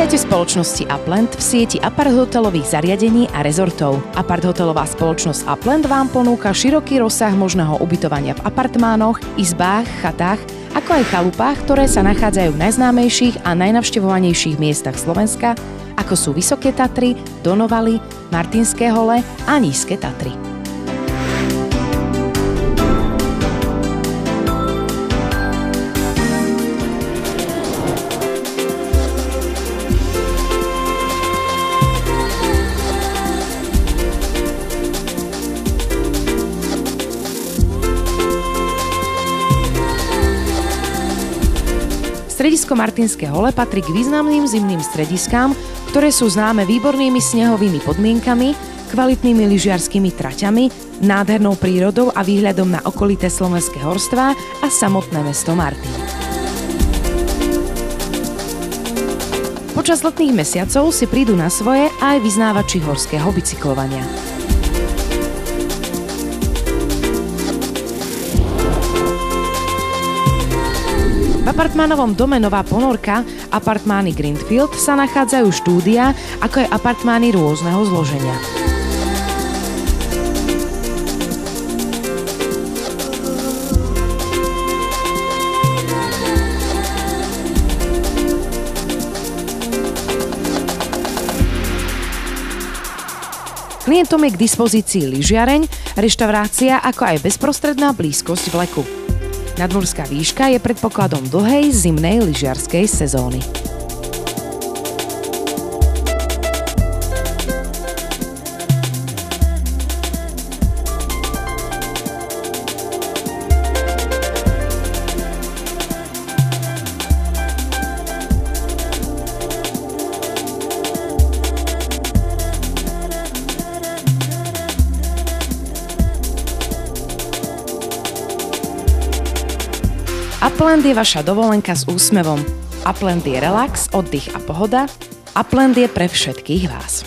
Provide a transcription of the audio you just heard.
Vítajte v spoločnosti Upland v sieti apart-hotelových zariadení a rezortov. Apart-hotelová spoločnosť Upland vám ponúka široký rozsah možného ubytovania v apartmánoch, izbách, chatách, ako aj chalupách, ktoré sa nachádzajú v najznámejších a najnavštevovanejších miestach Slovenska, ako sú Vysoké Tatry, Donovaly, Martinské hole a Nízke Tatry. Stredisko Martinské hole patrí k významným zimným strediskám, ktoré sú známe výbornými snehovými podmienkami, kvalitnými lyžiarskymi traťami, nádhernou prírodou a výhľadom na okolité slovenské horstvá a samotné mesto Martin. Počas letných mesiacov si prídu na svoje aj vyznávači horského bicyklovania. V apartmánovom dome Nová Ponorka, apartmány Greenfield, sa nachádzajú štúdia, ako aj apartmány rôzneho zloženia. Klientom je k dispozícii lyžiareň, reštaurácia, ako aj bezprostredná blízkosť vleku. Nadmorská výška je predpokladom dlhej zimnej lyžiarskej sezóny. Upland je vaša dovolenka s úsmevom. Upland je relax, oddych a pohoda. Upland je pre všetkých vás.